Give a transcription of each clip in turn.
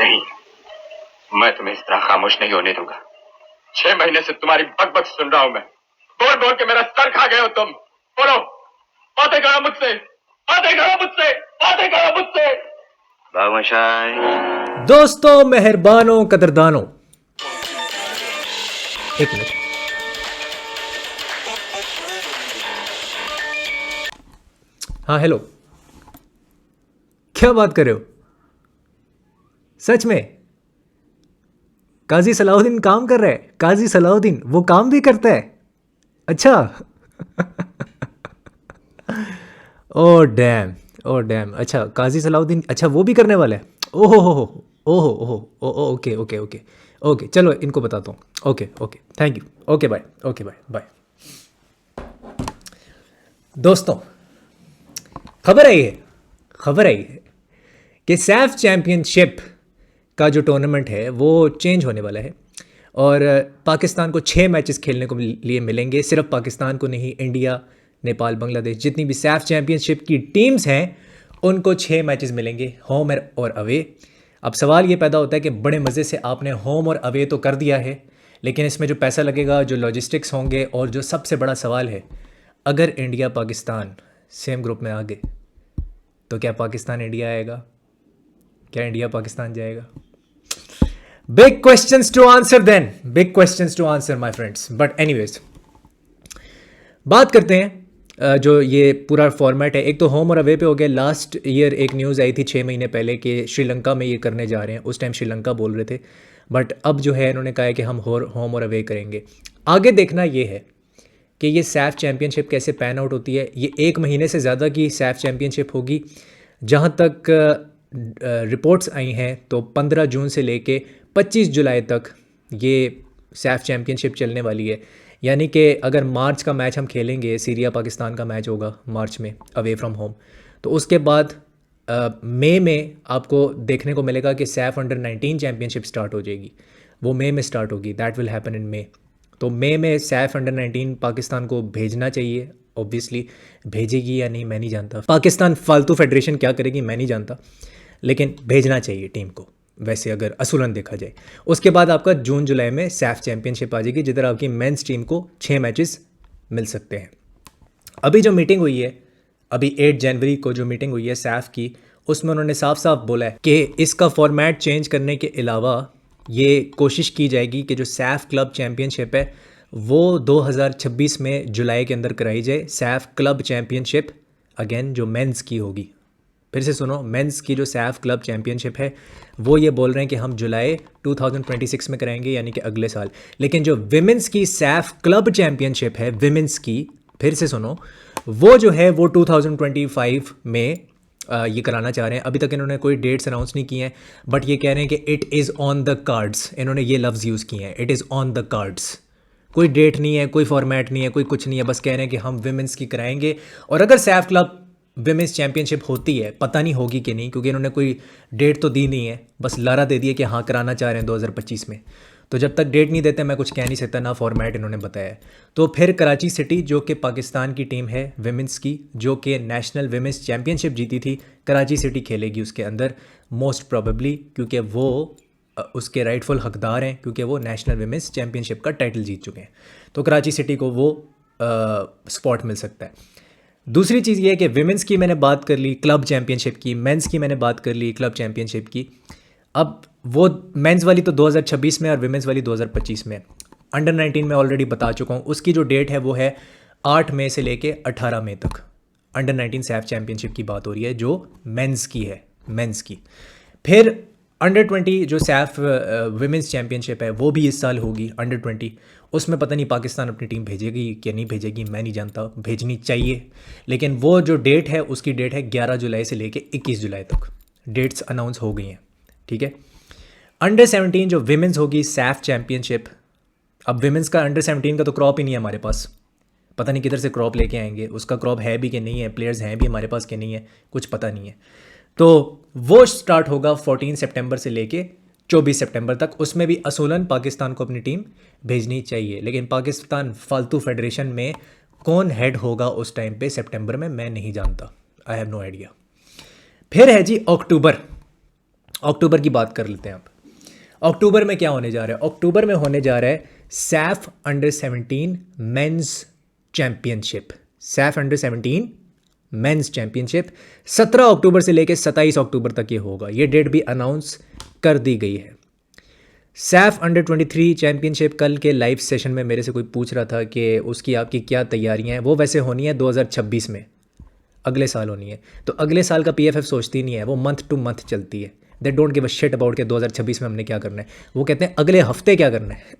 नहीं, मैं तुम्हें इस तरह खामोश नहीं होने दूंगा। 6 महीने से तुम्हारी बकबक सुन रहा हूं मैं। बोल बोल के मेरा सर खा गए हो तुम। बोलो, बातें करो मुझसे, बातें करो मुझसे, बातें करो मुझसे। दोस्तों, मेहरबानों, कदरदानों, एक मिनट। हाँ, हेलो। क्या बात कर रहे हो? सच में काजी सलाउद्दीन काम कर रहा है? काजी सलाउद्दीन वो काम भी करता है? अच्छा। Oh damn, oh damn. अच्छा, काजी सलाउद्दीन, अच्छा वो भी करने वाला है। ओहो हो, ओहो ओहो, ओ ओके ओके ओके ओके, चलो इनको बताता हूँ। Okay okay, thank you, okay bye, okay bye bye. दोस्तों, खबर आई है कि सैफ चैम्पियनशिप का जो टूर्नामेंट है वो चेंज होने वाला है और पाकिस्तान को 6 मैचेस खेलने को लिए मिलेंगे। सिर्फ पाकिस्तान को नहीं, इंडिया, नेपाल, बांग्लादेश, जितनी भी सैफ चैम्पियनशिप की टीम्स हैं उनको 6 मैचेस मिलेंगे, होम और अवे। अब सवाल ये पैदा होता है कि बड़े मज़े से आपने होम और अवे तो कर दिया है, लेकिन इसमें जो पैसा लगेगा, जो लॉजिस्टिक्स होंगे, और जो सबसे बड़ा सवाल है, अगर इंडिया पाकिस्तान सेम ग्रुप में आ गए तो क्या पाकिस्तान इंडिया आएगा? क्या इंडिया पाकिस्तान जाएगा? Big questions to answer then, big questions to answer my friends. But anyways, बात करते हैं जो ये पूरा फॉर्मेट है। एक तो होम और अवे पे हो गया। लास्ट ईयर एक न्यूज़ आई थी 6 महीने पहले कि श्रीलंका में ये करने जा रहे हैं। उस टाइम श्रीलंका बोल रहे थे, बट अब जो है इन्होंने कहा है कि हम होम और अवे करेंगे। आगे देखना ये है कि ये सैफ चैम्पियनशिप कैसे पैन आउट होती है। ये 1 महीने से ज़्यादा की सैफ चैम्पियनशिप होगी। जहाँ तक रिपोर्ट्स आई हैं तो 15 जून से लेके 25 जुलाई तक ये सैफ चैम्पियनशिप चलने वाली है। यानी कि अगर मार्च का मैच हम खेलेंगे, सीरिया पाकिस्तान का मैच होगा मार्च में अवे फ्रॉम होम, तो उसके बाद मई में आपको देखने को मिलेगा कि सैफ अंडर-19 चैम्पियनशिप स्टार्ट हो जाएगी। वो मई में स्टार्ट होगी, दैट विल हैपन इन मई। तो मई में सैफ अंडर-19 पाकिस्तान को भेजना चाहिए। ऑब्वियसली भेजेगी या नहीं मैं नहीं जानता, पाकिस्तान फालतू फेडरेशन क्या करेगी मैं नहीं जानता, लेकिन भेजना चाहिए टीम को वैसे अगर असूलन देखा जाए। उसके बाद आपका जून जुलाई में सैफ चैम्पियनशिप आ जाएगी, जिधर आपकी मेंस टीम को 6 मैचेस मिल सकते हैं। अभी जो मीटिंग हुई है, अभी 8 जनवरी को जो मीटिंग हुई है सैफ की, उसमें उन्होंने साफ साफ बोला है कि इसका फॉर्मेट चेंज करने के अलावा ये कोशिश की जाएगी कि जो सैफ क्लब चैम्पियनशिप है वो 2026 में जुलाई के अंदर कराई जाए। सैफ क्लब चैम्पियनशिप अगेन जो मेंस की होगी, फिर से सुनो, मेंस की जो सैफ क्लब चैम्पियनशिप है वो ये बोल रहे हैं कि हम जुलाई 2026 में कराएंगे, यानी कि अगले साल। लेकिन जो विमेंस की सैफ क्लब चैम्पियनशिप है, विमेंस की, फिर से सुनो, वो जो है वो 2025 में ये कराना चाह रहे हैं। अभी तक इन्होंने कोई डेट्स अनाउंस नहीं किए हैं, बट ये कह रहे हैं कि it is on the cards. इन्होंने ये लफ्ज़ यूज़ किए हैं, it is on the cards. कोई डेट नहीं है, कोई फॉर्मेट नहीं है, कोई कुछ नहीं है, बस कह रहे हैं कि हम विमेंस की कराएंगे। और अगर सैफ क्लब विमेंस चैम्पियनशिप होती है, पता नहीं होगी कि नहीं, क्योंकि इन्होंने कोई डेट तो दी नहीं है, बस लारा दे दिए कि हाँ कराना चाह रहे हैं 2025 में। तो जब तक डेट नहीं देते मैं कुछ कह नहीं सकता, ना फॉर्मेट इन्होंने बताया है। तो फिर कराची सिटी जो कि पाकिस्तान की टीम है विमेंस की, जो कि नेशनल विमेंस चैम्पियनशिप जीती थी, कराची सिटी खेलेगी उसके अंदर मोस्ट प्रोबेबली, क्योंकि वो उसके राइटफुल हकदार हैं, क्योंकि वो नेशनल विमेंस चैम्पियनशिप का टाइटल जीत चुके हैं। तो कराची सिटी को वो स्पॉट मिल सकता है। दूसरी चीज़ ये है कि विमेंस की मैंने बात कर ली, क्लब चैम्पियनशिप की, मेंस की मैंने बात कर ली, क्लब चैम्पियनशिप की। अब वो मेंस वाली तो 2026 में और विमेंस वाली 2025 में। अंडर 19 में ऑलरेडी बता चुका हूँ, उसकी जो डेट है वो है 8 मई से लेके 18 मई तक। अंडर 19 सैफ चैम्पियनशिप की बात हो रही है जो मेंस की है, मेंस की। फिर अंडर 20 जो सैफ विमेंस चैम्पियनशिप है वो भी इस साल होगी, अंडर 20। उसमें पता नहीं पाकिस्तान अपनी टीम भेजेगी कि नहीं भेजेगी, मैं नहीं जानता, भेजनी चाहिए। लेकिन वो जो डेट है उसकी डेट है 11 जुलाई से लेके 21 जुलाई तक, डेट्स अनाउंस हो गई हैं, ठीक है। अंडर 17 जो विमेंस होगी सैफ चैम्पियनशिप, अब विमेंस का अंडर 17 का तो क्रॉप ही नहीं है हमारे पास, पता नहीं किधर से क्रॉप लेके आएंगे, उसका क्रॉप है भी कि नहीं है, प्लेयर्स हैं भी हमारे पास कि नहीं है, कुछ पता नहीं है। तो वो स्टार्ट होगा 14 सितंबर से लेके 24 सितंबर तक। उसमें भी असूलन पाकिस्तान को अपनी टीम भेजनी चाहिए, लेकिन पाकिस्तान फालतू फेडरेशन में कौन हेड होगा उस टाइम पे सितंबर में मैं नहीं जानता, आई हैव नो आइडिया। फिर है जी अक्टूबर। अक्टूबर की बात कर लेते हैं आप। अक्टूबर में क्या होने जा रहा है? अक्टूबर में होने जा रहा है SAFF under 17 men's championship. SAFF under 17 men's championship 17 अक्टूबर से लेकर 27 अक्टूबर तक ये होगा। ये डेट भी अनाउंस कर दी गई है। सैफ अंडर 23 चैंपियनशिप, कल के लाइव सेशन में मेरे से कोई पूछ रहा था कि उसकी आपकी क्या तैयारियां हैं। वो वैसे होनी है 2026 में, अगले साल होनी है। तो अगले साल का पीएफएफ सोचती नहीं है, वो मंथ टू मंथ चलती है। They don't give a shit about के 2026 में हमने क्या करना है। वो कहते हैं अगले हफ्ते क्या करना है।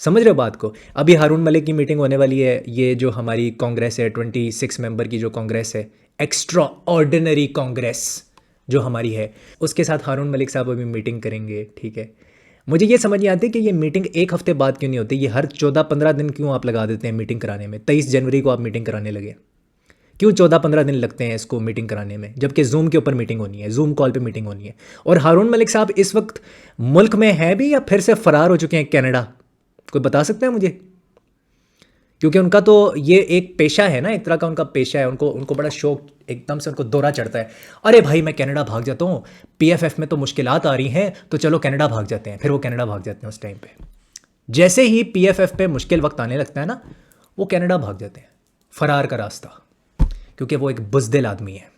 समझ रहे हो बात को? अभी हारून मलिक की मीटिंग होने वाली है। ये जो हमारी कांग्रेस है 26 मेंबर की जो कांग्रेस है, एक्स्ट्रा ऑर्डिनरी कांग्रेस जो हमारी है, उसके साथ हारून मलिक साहब अभी मीटिंग करेंगे। ठीक है, मुझे ये समझ नहीं आती कि ये मीटिंग एक हफ्ते बाद क्यों नहीं होती। ये हर 14-15 दिन क्यों आप लगा देते हैं मीटिंग कराने में? 23 जनवरी को आप मीटिंग कराने लगे, क्यों 14-15 दिन लगते हैं इसको मीटिंग कराने में, जबकि जूम के ऊपर मीटिंग होनी है, जूम कॉल पे मीटिंग होनी है। और हारून मलिक साहब इस वक्त मुल्क में है भी या फिर से फरार हो चुके हैं कनाडा? कोई बता सकता है मुझे? क्योंकि उनका तो ये एक पेशा है ना, एक तरह का उनका पेशा है। उनको बड़ा शौक, एकदम से उनको दौरा चढ़ता है, अरे भाई मैं कनाडा भाग जाता हूँ, पीएफएफ में तो मुश्किलात आ रही हैं, तो चलो कनाडा भाग जाते हैं। फिर वो कनाडा भाग जाते हैं उस टाइम पे। जैसे ही पीएफएफ पे मुश्किल वक्त आने लगता है ना, वो कनाडा भाग जाते हैं, फरार का रास्ता, क्योंकि वो एक बुज़दिल आदमी है।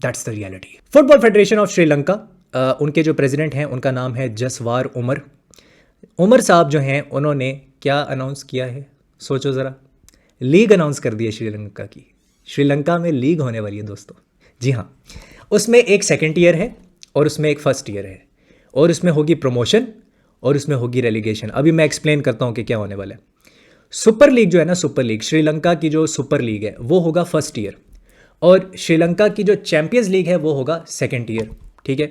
That's the reality. Football federation of Sri Lanka, उनके जो प्रेसिडेंट हैं उनका नाम है जसवार उमर। उमर साहब जो हैं उन्होंने क्या अनाउंस किया है? सोचो ज़रा, लीग अनाउंस कर दी है श्रीलंका की। श्रीलंका में लीग होने वाली है दोस्तों। जी हाँ, उसमें एक सेकेंड ईयर है और उसमें एक फर्स्ट ईयर है, और उसमें होगी प्रमोशन और उसमें होगी रेलीगेशन। अभी मैं एक्सप्लेन करता हूँ कि क्या होने वाला है। सुपर लीग जो है ना, सुपर लीग, श्रीलंका की जो सुपर लीग है वो होगा फर्स्ट ईयर, और श्रीलंका की जो चैंपियंस लीग है वो होगा सेकेंड ईयर। ठीक है,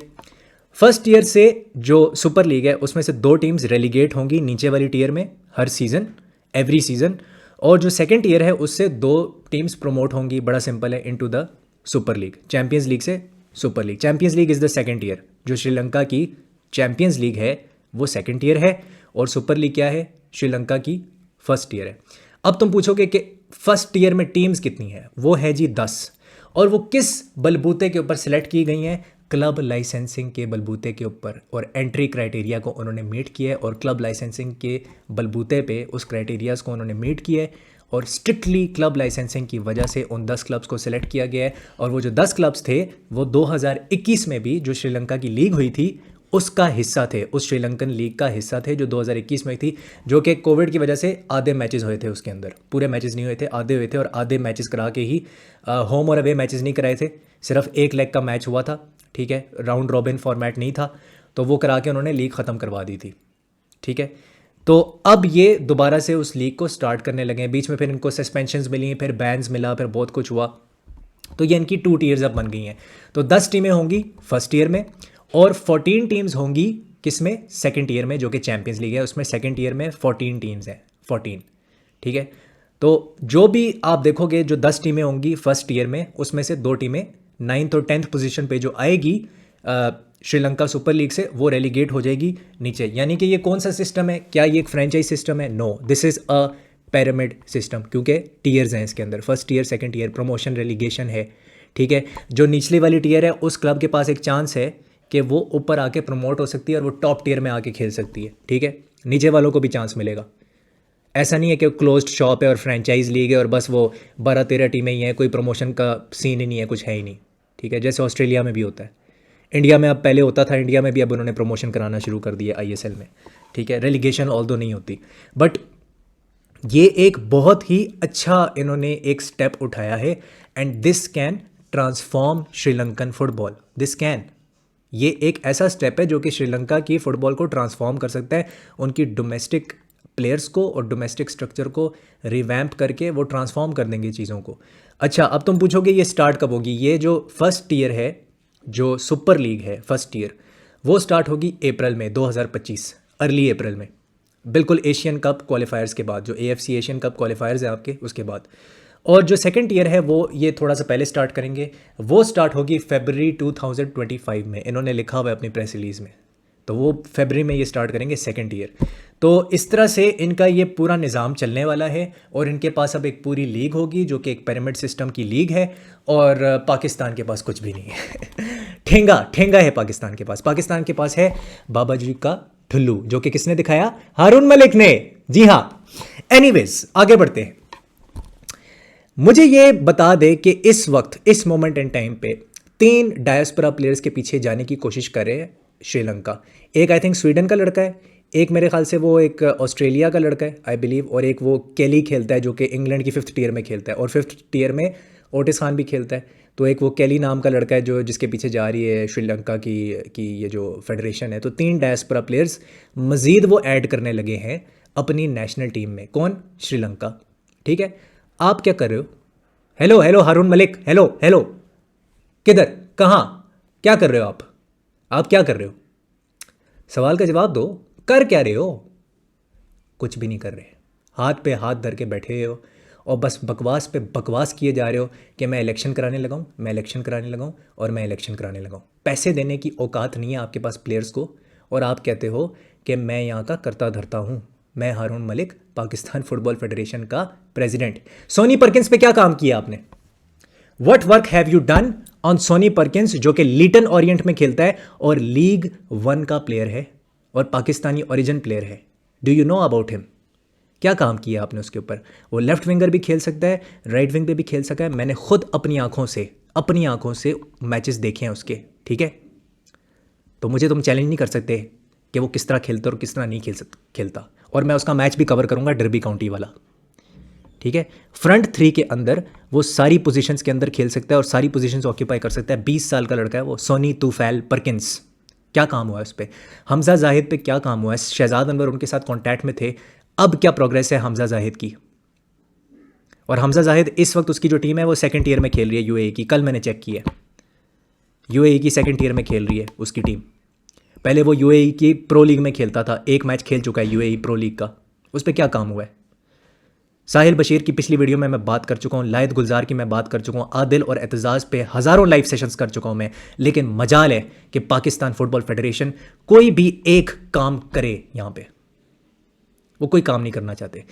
फर्स्ट ईयर से जो सुपर लीग है उसमें से 2 टीम्स रेलीगेट होंगी नीचे वाली टीयर में हर सीज़न, एवरी सीज़न, और जो सेकेंड ईयर है उससे 2 टीम्स प्रमोट होंगी। बड़ा सिंपल है, into the super league. Champions league से super league. Champions league is the second year. जो श्रीलंका की चैंपियंस लीग है वो सेकेंड ईयर है, और सुपर लीग क्या है? श्रीलंका की फर्स्ट ईयर है। अब तुम पूछोगे कि फर्स्ट ईयर में टीम्स कितनी है? वो है जी 10, और वो किस बलबूते के ऊपर सिलेक्ट की गई हैं? क्लब लाइसेंसिंग के बलबूते के ऊपर, और एंट्री क्राइटेरिया को उन्होंने मीट किया है, और क्लब लाइसेंसिंग के बलबूते पे उस क्राइटेरियाज को उन्होंने मीट किया है, और स्ट्रिक्टली क्लब लाइसेंसिंग की वजह से उन 10 क्लब्स को सिलेक्ट किया गया है। और वो जो 10 क्लब्स थे वो 2021 में भी जो श्रीलंका की लीग हुई थी उसका हिस्सा थे, उस श्रीलंकन लीग का हिस्सा थे जो 2021 में थी, जो कि कोविड की वजह से आधे मैचेस हुए थे उसके अंदर। पूरे मैचेस नहीं हुए थे, आधे हुए थे, और आधे मैचेस करा के ही होम और अवे मैचेस नहीं कराए थे, सिर्फ एक लेग का मैच हुआ था। ठीक है, राउंड रॉबिन फॉर्मेट नहीं था, तो वो करा के उन्होंने लीग ख़त्म करवा दी थी। ठीक है, तो अब ये दोबारा से उस लीग को स्टार्ट करने लगे हैं। बीच में फिर इनको सस्पेंशंस मिली, फिर बैन्स मिला, फिर बहुत कुछ हुआ, तो ये इनकी 2 टीयर्स अब बन गई हैं। तो 10 टीमें होंगी फर्स्ट ईयर में, और 14 टीम्स होंगी किस में? सेकेंड ईयर में, जो कि चैंपियंस लीग है। उसमें सेकेंड ईयर में 14 टीम्स हैं, 14। ठीक है, तो जो भी आप देखोगे जो 10 टीमें होंगी फर्स्ट ईयर में, उसमें से 2 टीमें 9th और 10th पोजीशन पे जो आएगी श्रीलंका सुपर लीग से, वो रेलीगेट हो जाएगी नीचे। यानी कि ये कौन सा सिस्टम है? क्या ये एक फ्रेंचाइज सिस्टम है? No, this is a pyramid system, क्योंकि टीयर्स हैं इसके अंदर, first year, second year, promotion, relegation है। ठीक है, जो निचली वाली टीयर है उस क्लब के पास एक चांस है कि वो ऊपर आके प्रमोट हो सकती है और वो टॉप टीयर में आके खेल सकती है। ठीक है, नीचे वालों को भी चांस मिलेगा। ऐसा नहीं है कि क्लोज्ड शॉप है और फ्रेंचाइज लीग है और बस वो 12-13 टीमें ही हैं, कोई प्रमोशन का सीन ही नहीं है, कुछ है ही नहीं। ठीक है, जैसे ऑस्ट्रेलिया में भी होता है, इंडिया में अब पहले होता था, इंडिया में भी अब उन्होंने प्रमोशन कराना शुरू कर दिया आईएसएल में। ठीक है, रेलीगेशन ऑल्दो नहीं होती, बट ये एक बहुत ही अच्छा इन्होंने एक स्टेप उठाया है, and this can transform Sri Lankan football. This can, ये एक ऐसा स्टेप है जो कि श्रीलंका की फ़ुटबॉल को ट्रांसफॉर्म कर सकता है, उनकी डोमेस्टिक प्लेयर्स को और डोमेस्टिक स्ट्रक्चर को रिवैम्प करके वो ट्रांसफॉर्म कर देंगे चीज़ों को। अच्छा, अब तुम पूछोगे ये स्टार्ट कब होगी? ये जो फर्स्ट ईयर है, जो सुपर लीग है फर्स्ट ईयर, वो स्टार्ट होगी अप्रैल में 2025, अर्ली अप्रैल में, बिल्कुल एशियन कप क्वालिफायर्स के बाद, जो AFC एशियन कप क्वालिफायर्स है आपके, उसके बाद। और जो सेकंड ईयर है वो ये थोड़ा सा पहले स्टार्ट करेंगे, वो स्टार्ट होगी फरवरी 2025 में। इन्होंने लिखा हुआ है अपनी प्रेस रिलीज़ में, तो वो फरवरी में ये स्टार्ट करेंगे सेकंड ईयर। तो इस तरह से इनका ये पूरा निज़ाम चलने वाला है और इनके पास अब एक पूरी लीग होगी जो कि एक पिरामिड सिस्टम की लीग है और पाकिस्तान के पास कुछ भी नहीं है। ठेंगा ठेंगा है पाकिस्तान के पास। पाकिस्तान के पास है बाबा जी का ठुल्लू, जो कि किसने दिखाया? हारून मलिक ने। जी हाँ। एनीवेज आगे बढ़ते हैं। मुझे ये बता दे कि इस वक्त इस मोमेंट इन टाइम पे 3 डायस्पोरा प्लेयर्स के पीछे जाने की कोशिश कर रहे हैं श्रीलंका। एक आई थिंक स्वीडन का लड़का है, एक मेरे ख्याल से वो एक ऑस्ट्रेलिया का लड़का है आई बिलीव, और एक वो केली खेलता है जो कि इंग्लैंड की 5th टीयर में खेलता है, और 5th टीयर में ओटिस खान भी खेलता है। तो एक वो केली नाम का लड़का है जो जिसके पीछे जा रही है श्रीलंका की ये जो फेडरेशन है। तो 3 डायस्पोरा प्लेयर्स मज़ीद वो ऐड करने लगे हैं अपनी नेशनल टीम में। कौन? श्रीलंका। ठीक है, आप क्या कर रहे हो? हेलो हेलो हारून मलिक, हेलो हेलो, किधर, कहाँ, क्या कर रहे हो आप क्या कर रहे हो? सवाल का जवाब दो। कर क्या रहे हो? कुछ भी नहीं कर रहे, हाथ पे हाथ धर के बैठे हो और बस बकवास पे बकवास किए जा रहे हो कि मैं इलेक्शन कराने लगाऊं, मैं इलेक्शन कराने लगाऊं और मैं इलेक्शन कराने लगाऊं। पैसे देने की औकात नहीं है आपके पास प्लेयर्स को, और आप कहते हो कि मैं यहाँ का करता धरता हूँ। मैं हारून मलिक, पाकिस्तान फुटबॉल फेडरेशन का प्रेसिडेंट। सोनी परकिंस पे क्या काम किया आपने? What work have you done on Sony Perkins, जो कि लीटन ओरिएंट में खेलता है और लीग 1 का प्लेयर है और पाकिस्तानी ओरिजिन प्लेयर है। Do you know about him? क्या काम किया आपने उसके ऊपर? वो लेफ्ट विंगर भी खेल सकता है, राइट विंग पे भी खेल सकता है। मैंने खुद अपनी आंखों से मैचेस देखे हैं उसके। ठीक है, तो मुझे तुम चैलेंज नहीं कर सकते कि वो किस तरह खेलता और किस तरह नहीं खेलता। और मैं उसका मैच भी कवर करूंगा, डर्बी काउंटी वाला। ठीक है, फ्रंट 3 के अंदर वो सारी पोजीशंस के अंदर खेल सकता है और सारी पोजीशंस ऑक्यूपाई कर सकता है। 20 साल का लड़का है वो, सोनी तूफैल परकिंस। क्या काम हुआ है उस पर? हमजा जाहिद पे क्या काम हुआ है? शहजाद अनवर उनके साथ कॉन्टैक्ट में थे। अब क्या प्रोग्रेस है हमजा जाहिद की? और हमजा जाहिद इस वक्त उसकी जो टीम है वो 2nd ईयर में खेल रही है यूएई की। कल मैंने चेक किया, यूएई की 2nd ईयर में खेल रही है उसकी टीम। पहले वो यूएई की प्रो लीग में खेलता था, एक मैच खेल चुका है यूएई प्रो लीग का। उस पर क्या काम हुआ है? साहिल बशीर की पिछली वीडियो में मैं बात कर चुका हूँ, लायद गुलजार की मैं बात कर चुका हूँ, आदिल और एतजाज़ पे हज़ारों लाइव सेशंस कर चुका हूँ मैं। लेकिन मजाल है कि पाकिस्तान फुटबॉल फेडरेशन कोई भी एक काम करे। यहाँ पे वो कोई काम नहीं करना चाहते।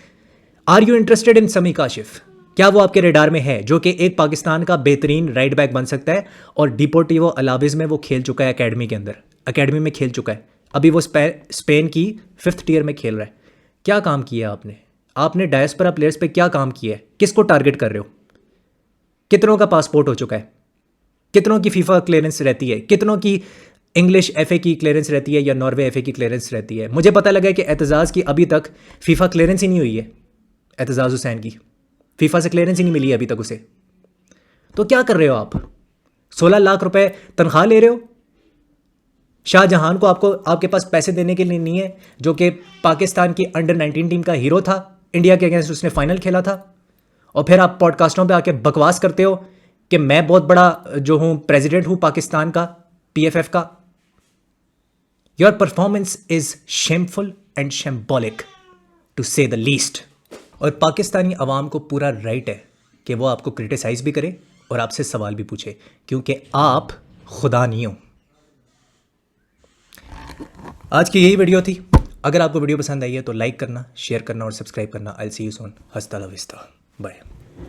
आर यू इंटरेस्टेड इन समी काशिफ? क्या वो आपके रेडार में है, जो कि एक पाकिस्तान का बेहतरीन राइट बैक बन सकता है? और डिपोर्टिवो अलावेज में वो खेल चुका है, अकेडमी के अंदर, अकेडमी में खेल चुका है। अभी वो स्पेन की 5th टीयर में खेल रहा है। क्या काम किया आपने डायस्पोरा प्लेयर्स पे क्या काम किया है? किसको टारगेट कर रहे हो? कितनों का पासपोर्ट हो चुका है? कितनों की फीफा क्लियरेंस रहती है? कितनों की इंग्लिश एफए की क्लियरेंस रहती है या नॉर्वे एफए की क्लियरेंस रहती है? मुझे पता लगा कि एतजाज़ की अभी तक फीफा क्लियरेंस ही नहीं हुई है। एतजाज़ हुसैन की फीफा से क्लियरेंस ही नहीं मिली है अभी तक उसे। तो क्या कर रहे हो आप? 16 लाख रुपए तनख्वाह ले रहे हो शाहजहां को। आपके पास पैसे देने के लिए नहीं है, जो कि पाकिस्तान की अंडर 19 टीम का हीरो था, इंडिया के अगेंस्ट उसने फाइनल खेला था। और फिर आप पॉडकास्टों पे आके बकवास करते हो कि मैं बहुत बड़ा जो हूं, प्रेसिडेंट हूं पाकिस्तान का, पीएफएफ का। Your performance is shameful and shambolic to say the least. और पाकिस्तानी अवाम को पूरा राइट है कि वो आपको क्रिटिसाइज भी करे और आपसे सवाल भी पूछे, क्योंकि आप खुदा नहीं हो। आज की यही वीडियो थी। अगर आपको वीडियो पसंद आई है तो लाइक करना, शेयर करना और सब्सक्राइब करना। I will see you soon. हस्ता ला विस्ता, बाय।